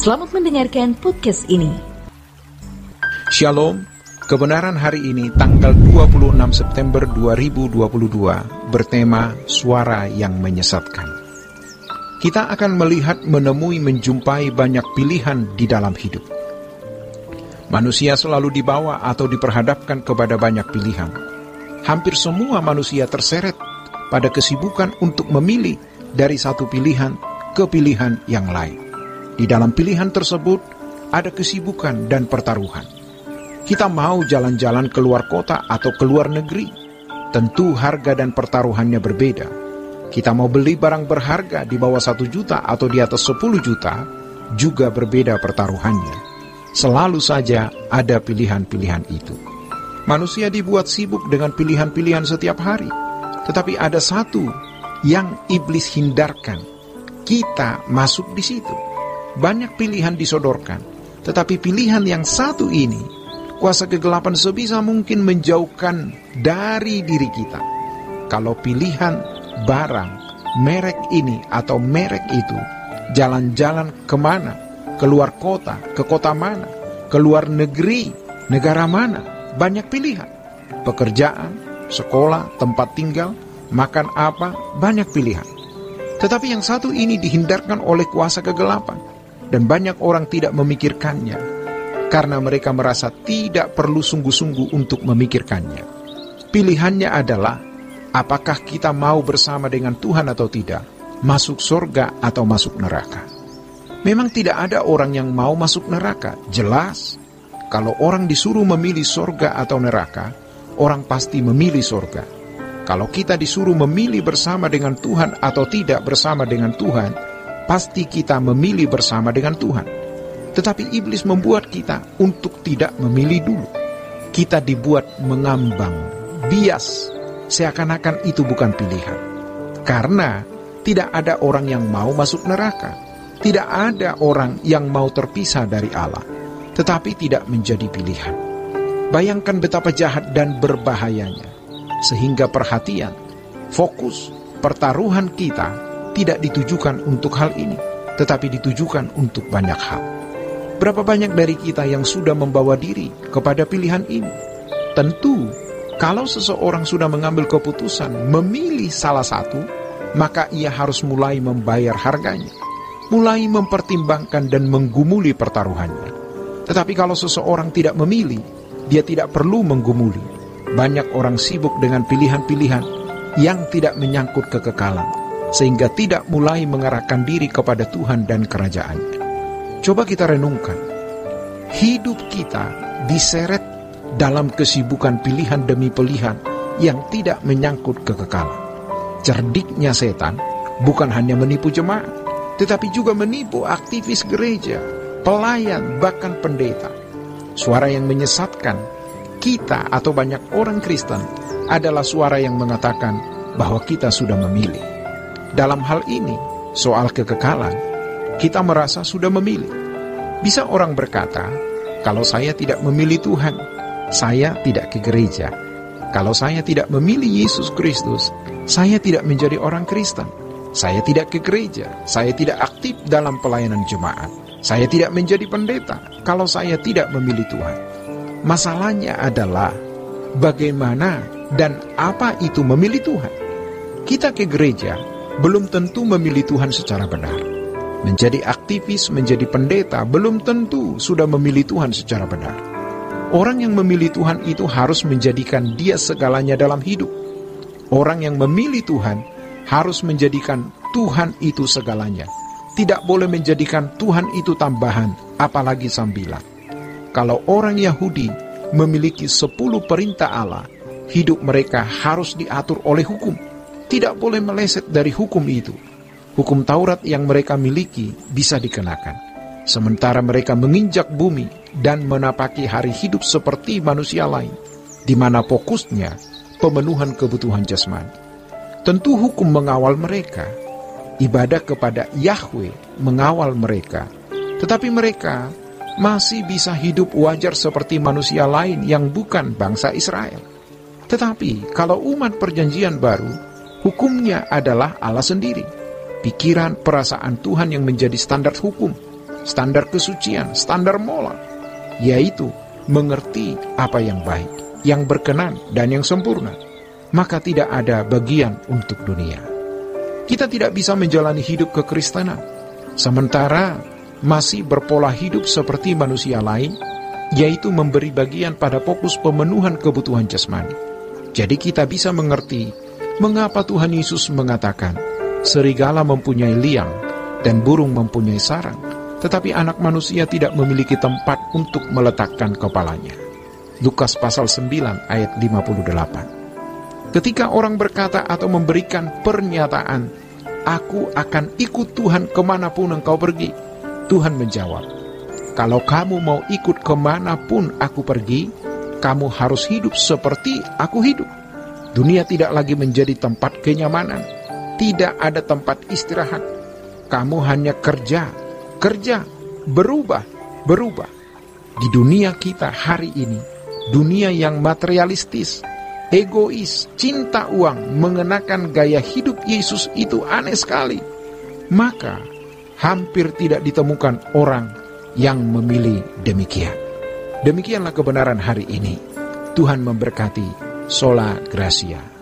Selamat mendengarkan podcast ini. Shalom, kebenaran hari ini tanggal 26 September 2022 bertema Suara yang Menyesatkan. Kita akan melihat, menemui, menjumpai banyak pilihan di dalam hidup. Manusia selalu dibawa atau diperhadapkan kepada banyak pilihan. Hampir semua manusia terseret pada kesibukan untuk memilih dari satu pilihan ke pilihan yang lain. Di dalam pilihan tersebut ada kesibukan dan pertaruhan. Kita mau jalan-jalan keluar kota atau keluar negeri. Tentu harga dan pertaruhannya berbeda. Kita mau beli barang berharga di bawah 1 juta atau di atas 10 juta, juga berbeda pertaruhannya. Selalu saja ada pilihan-pilihan itu. Manusia dibuat sibuk dengan pilihan-pilihan setiap hari. Tetapi ada satu yang iblis hindarkan. Kita masuk di situ. Banyak pilihan disodorkan, tetapi pilihan yang satu ini, kuasa kegelapan sebisa mungkin menjauhkan dari diri kita. Kalau pilihan barang, merek ini atau merek itu, jalan-jalan kemana, keluar kota, ke kota mana, keluar negeri, negara mana, banyak pilihan. Pekerjaan, sekolah, tempat tinggal, makan apa, banyak pilihan. Tetapi yang satu ini dihindarkan oleh kuasa kegelapan. Dan banyak orang tidak memikirkannya, karena mereka merasa tidak perlu sungguh-sungguh untuk memikirkannya. Pilihannya adalah, apakah kita mau bersama dengan Tuhan atau tidak, masuk surga atau masuk neraka. Memang tidak ada orang yang mau masuk neraka, jelas. Kalau orang disuruh memilih surga atau neraka, orang pasti memilih surga. Kalau kita disuruh memilih bersama dengan Tuhan atau tidak bersama dengan Tuhan, pasti kita memilih bersama dengan Tuhan. Tetapi iblis membuat kita untuk tidak memilih dulu. Kita dibuat mengambang, bias, seakan-akan itu bukan pilihan. Karena tidak ada orang yang mau masuk neraka. Tidak ada orang yang mau terpisah dari Allah. Tetapi tidak menjadi pilihan. Bayangkan betapa jahat dan berbahayanya. Sehingga perhatian, fokus, pertaruhan kita tidak ditujukan untuk hal ini, tetapi ditujukan untuk banyak hal. Berapa banyak dari kita yang sudah membawa diri kepada pilihan ini? Tentu, kalau seseorang sudah mengambil keputusan memilih salah satu, maka ia harus mulai membayar harganya, mulai mempertimbangkan dan menggumuli pertaruhannya. Tetapi kalau seseorang tidak memilih, dia tidak perlu menggumuli. Banyak orang sibuk dengan pilihan-pilihan yang tidak menyangkut kekekalan, sehingga tidak mulai mengarahkan diri kepada Tuhan dan kerajaan-Nya. Coba kita renungkan, hidup kita diseret dalam kesibukan pilihan demi pilihan yang tidak menyangkut kekekalan. Cerdiknya setan bukan hanya menipu jemaat, tetapi juga menipu aktivis gereja, pelayan, bahkan pendeta. Suara yang menyesatkan kita atau banyak orang Kristen adalah suara yang mengatakan bahwa kita sudah memilih. Dalam hal ini, soal kekekalan, kita merasa sudah memilih. Bisa orang berkata, kalau saya tidak memilih Tuhan, saya tidak ke gereja. Kalau saya tidak memilih Yesus Kristus, saya tidak menjadi orang Kristen. Saya tidak ke gereja, saya tidak aktif dalam pelayanan jemaat. Saya tidak menjadi pendeta kalau saya tidak memilih Tuhan. Masalahnya adalah, bagaimana dan apa itu memilih Tuhan? Kita ke gereja belum tentu memilih Tuhan secara benar. Menjadi aktivis, menjadi pendeta, belum tentu sudah memilih Tuhan secara benar. Orang yang memilih Tuhan itu harus menjadikan Dia segalanya dalam hidup. Orang yang memilih Tuhan harus menjadikan Tuhan itu segalanya. Tidak boleh menjadikan Tuhan itu tambahan, apalagi sambilan. Kalau orang Yahudi memiliki 10 perintah Allah, hidup mereka harus diatur oleh hukum. Tidak boleh meleset dari hukum itu. Hukum Taurat yang mereka miliki bisa dikenakan. Sementara mereka menginjak bumi dan menapaki hari hidup seperti manusia lain, di mana fokusnya pemenuhan kebutuhan jasmani. Tentu hukum mengawal mereka. Ibadah kepada Yahweh mengawal mereka. Tetapi mereka masih bisa hidup wajar seperti manusia lain yang bukan bangsa Israel. Tetapi kalau umat perjanjian baru, hukumnya adalah Allah sendiri. Pikiran, perasaan Tuhan yang menjadi standar hukum. standar kesucian, standar moral, yaitu mengerti apa yang baik, yang berkenan, dan yang sempurna, maka tidak ada bagian untuk dunia. Kita tidak bisa menjalani hidup kekristenan sementara masih berpola hidup seperti manusia lain, yaitu memberi bagian pada fokus pemenuhan kebutuhan jasmani. Jadi kita bisa mengerti mengapa Tuhan Yesus mengatakan, serigala mempunyai liang dan burung mempunyai sarang, tetapi anak manusia tidak memiliki tempat untuk meletakkan kepalanya. Lukas pasal 9 ayat 58. Ketika orang berkata atau memberikan pernyataan, aku akan ikut Tuhan kemanapun engkau pergi, Tuhan menjawab, kalau kamu mau ikut kemanapun aku pergi, kamu harus hidup seperti aku hidup. Dunia tidak lagi menjadi tempat kenyamanan, tidak ada tempat istirahat. Kamu hanya kerja, berubah. Di dunia kita hari ini, dunia yang materialistis, egois, cinta uang, mengenakan gaya hidup Yesus itu aneh sekali. Maka hampir tidak ditemukan orang yang memilih demikian. Demikianlah kebenaran hari ini. Tuhan memberkati. Sola Gracia.